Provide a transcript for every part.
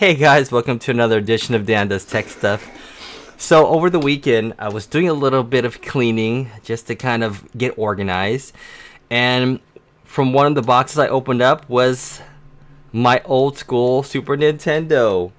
Hey guys, welcome to another edition of Dan Does Tech Stuff. So over the weekend, I was doing a little bit of cleaning just to kind of get organized. And from one of the boxes I opened up was my old school Super Nintendo.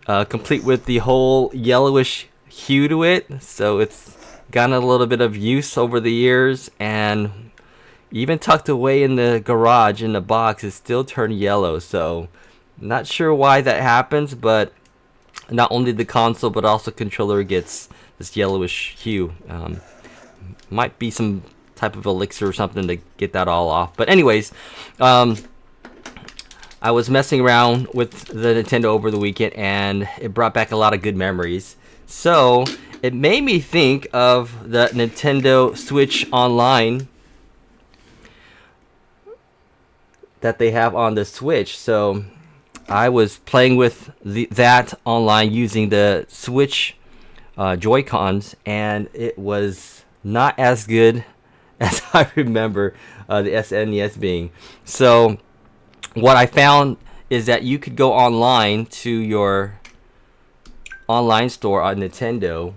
Complete with the whole yellowish hue to it. So it's gotten a little bit of use over the years, and even tucked away in the garage in the box, it still turned yellow. So not sure why that happens, but not only the console but also controller gets this yellowish hue. Might be some type of elixir or something to get that all off. But anyways, I was messing around with the Nintendo over the weekend, and it brought back a lot of good memories. So it made me think of the Nintendo Switch Online that they have on the Switch. So I was playing with that online using the Switch Joy-Cons, and it was not as good as I remember the SNES being. So what I found is that you could go online to your online store on Nintendo,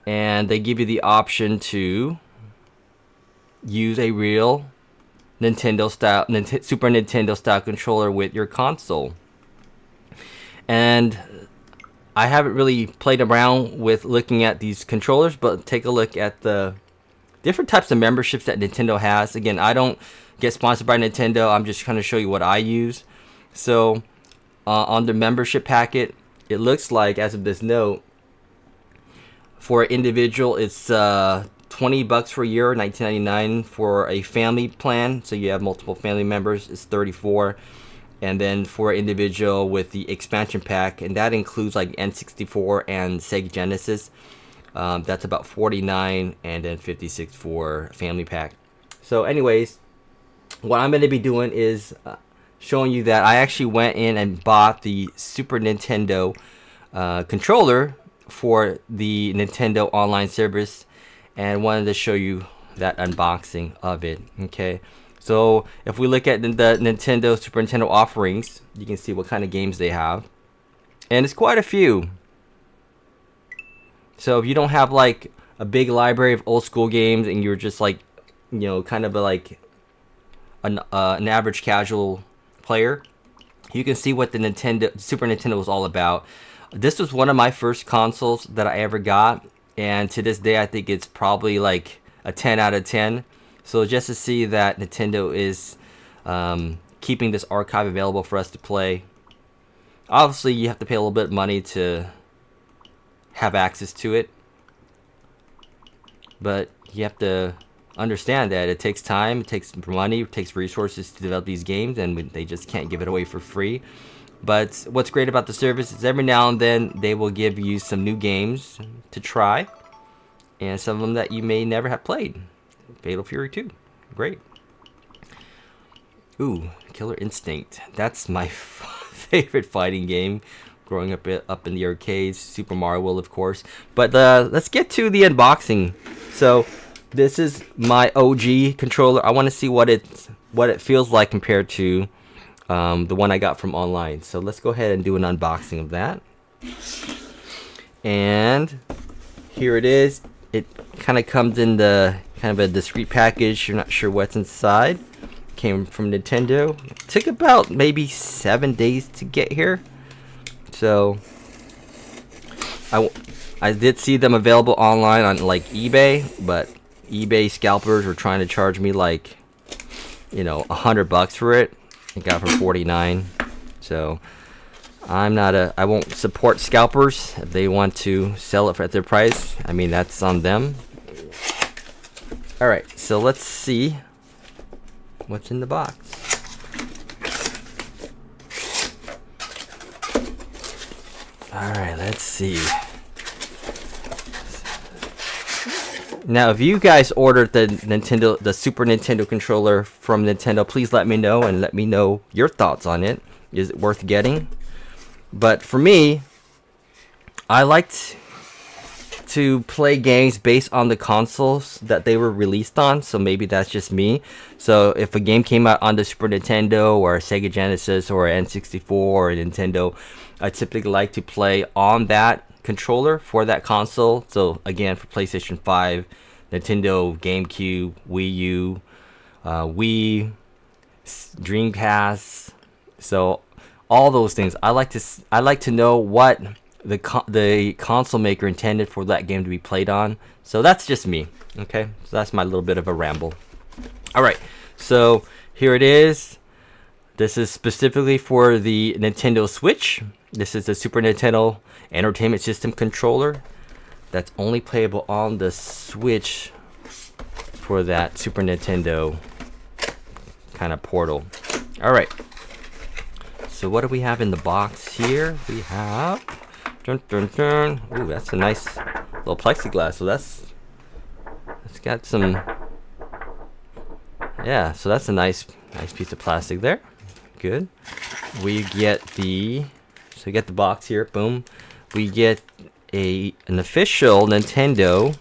and they give you the option to use a real Super Nintendo style controller with your console. And I haven't really played around with looking at these controllers, but take a look at the different types of memberships that Nintendo has. Again, I don't get sponsored by Nintendo. I'm just trying to show you what I use. So on the membership packet, it looks like, as of this note, for an individual, it's $20 for a year, $19.99 for a family plan. So you have multiple family members, it's $34. And then for an individual with the expansion pack, and that includes like N64 and Sega Genesis, that's about $49, and then $56 for family pack. So anyways, what I'm going to be doing is showing you that I actually went in and bought the Super Nintendo controller for the Nintendo online service, and wanted to show you that unboxing of it. Okay, so if we look at the Nintendo Super Nintendo offerings, you can see what kind of games they have, and it's quite a few. So if you don't have like a big library of old school games, and you're just like, you know, kind of like an average casual player, you can see what the Super Nintendo was all about. This was one of my first consoles that I ever got, and to this day I think it's probably like a 10 out of 10. So just to see that Nintendo is keeping this archive available for us to play. Obviously you have to pay a little bit of money to have access to it, but you have to understand that it takes time, it takes money, it takes resources to develop these games, and they just can't give it away for free. But what's great about the service is every now and then they will give you some new games to try, and some of them that you may never have played. Fatal Fury 2, great. Ooh, Killer Instinct, that's my favorite fighting game growing up in the arcades. Super Mario World, of course. But let's get to the unboxing. So this is my OG controller. I want to see what it feels like compared to the one I got from online. So let's go ahead and do an unboxing of that. And here it is. It kind of comes in the kind of a discreet package. You're not sure what's inside. Came from Nintendo. It took about maybe 7 days to get here. So I did see them available online on like eBay, but eBay scalpers were trying to charge me like, you know, $100 for it. I got it for $49. So I won't support scalpers. If they want to sell it at their price, I mean, that's on them. All right, so let's see what's in the box. All right, let's see. Now, if you guys ordered the Super Nintendo controller from Nintendo, please let me know, and let me know your thoughts on it. Is it worth getting? But for me, I liked like to play games based on the consoles that they were released on, so maybe that's just me. So if a game came out on the Super Nintendo or Sega Genesis or N64 or Nintendo, I typically like to play on that controller for that console. So again, for PlayStation 5, Nintendo, GameCube, Wii U, Wii, Dreamcast, so all those things. I like to know what the console maker intended for that game to be played on. So that's just me. Okay, so that's my little bit of a ramble. All right, so here it is. This is specifically for the Nintendo Switch. This is the Super Nintendo Entertainment System controller that's only playable on the Switch for that Super Nintendo kind of portal. All right, so what do we have in the box here? We have ooh, that's a nice little plexiglass. So it's got some, yeah, so that's a nice piece of plastic there. Good. We get the box here. Boom. We get an official Nintendo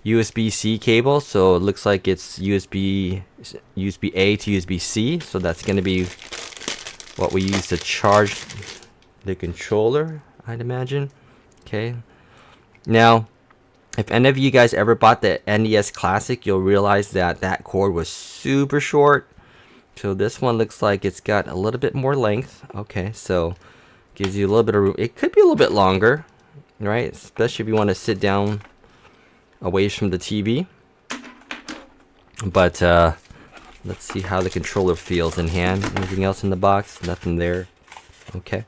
USB-C cable. So it looks like it's USB-A to USB-C. So that's going to be what we use to charge the controller, I'd imagine. Okay. Now, if any of you guys ever bought the NES Classic, you'll realize that cord was super short. So this one looks like it's got a little bit more length. Okay, so gives you a little bit of room. It could be a little bit longer, right? Especially if you want to sit down away from the TV. But let's see how the controller feels in hand. Anything else in the box? Nothing there. Okay.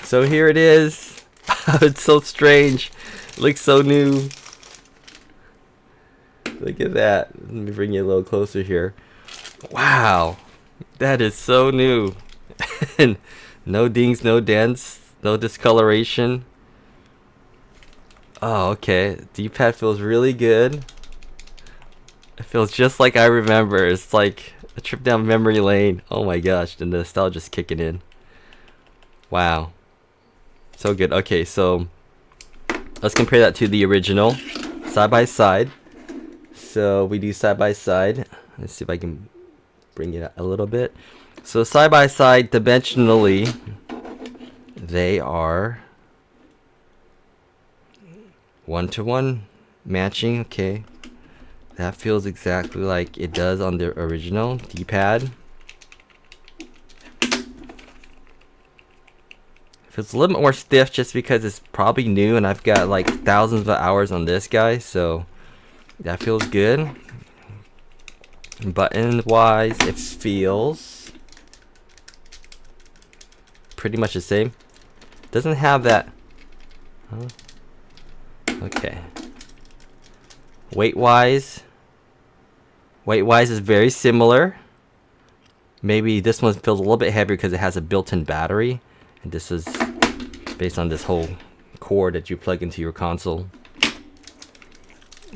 So here it is. It's so strange. It looks so new. Look at that. Let me bring you a little closer here. Wow, that is so new. And no dings, no dents, no discoloration. Oh, okay. D-pad feels really good. It feels just like I remember. It's like a trip down memory lane. Oh my gosh, the nostalgia's kicking in. Wow, so good. Okay, so let's compare that to the original, side by side. So we do side by side. Let's see if I can bring it a little bit. So side by side, dimensionally, they are 1-to-1 matching. Okay, that feels exactly like it does on the original D-pad. Feels a little bit more stiff just because it's probably new, and I've got like thousands of hours on this guy, so that feels good. Button wise, it feels pretty much the same. Doesn't have that. Okay. Weight wise is very similar. Maybe this one feels a little bit heavier because it has a built-in battery, and this is based on this whole cord that you plug into your console.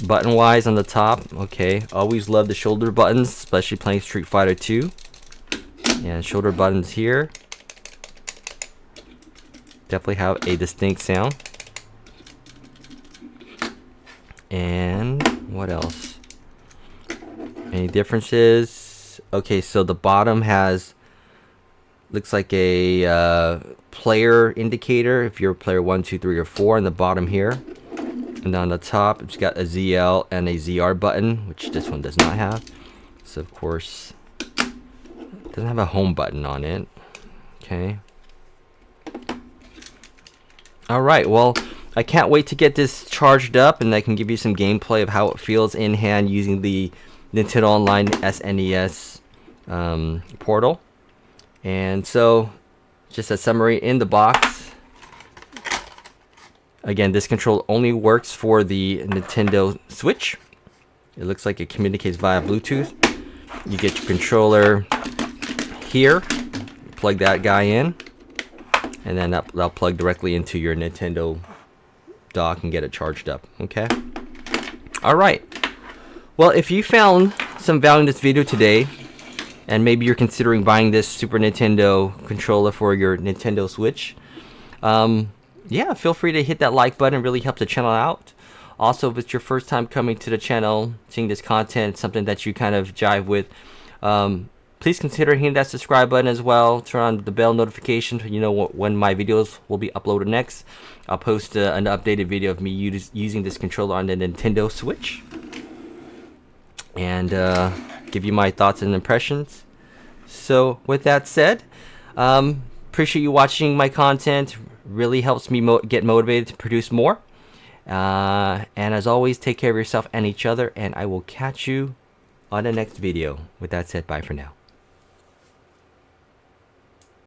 Button wise on the top, okay, always love the shoulder buttons, especially playing Street Fighter 2. And shoulder buttons here definitely have a distinct sound. And what else? Any differences? Okay, so the bottom has, looks like a player indicator if you're player 1, 2, 3, or 4 on the bottom here. And on the top, it's got a ZL and a ZR button, which this one does not have. So of course, it doesn't have a home button on it. Okay. All right. Well, I can't wait to get this charged up, and I can give you some gameplay of how it feels in hand using the Nintendo Online SNES portal. And so, just a summary in the box. Again, this controller only works for the Nintendo Switch. It looks like it communicates via Bluetooth. You get your controller here, plug that guy in, and then that'll plug directly into your Nintendo dock and get it charged up. Okay. All right. Well, if you found some value in this video today, and maybe you're considering buying this Super Nintendo controller for your Nintendo Switch, yeah, feel free to hit that like button. It really helps the channel out. Also, if it's your first time coming to the channel, seeing this content, something that you kind of jive with, please consider hitting that subscribe button as well. Turn on the bell notification so you know when my videos will be uploaded next. I'll post an updated video of me using this controller on the Nintendo Switch, and give you my thoughts and impressions. So with that said, appreciate you watching my content. Really helps me get motivated to produce more. And as always, take care of yourself and each other, and I will catch you on the next video. With that said, bye for now.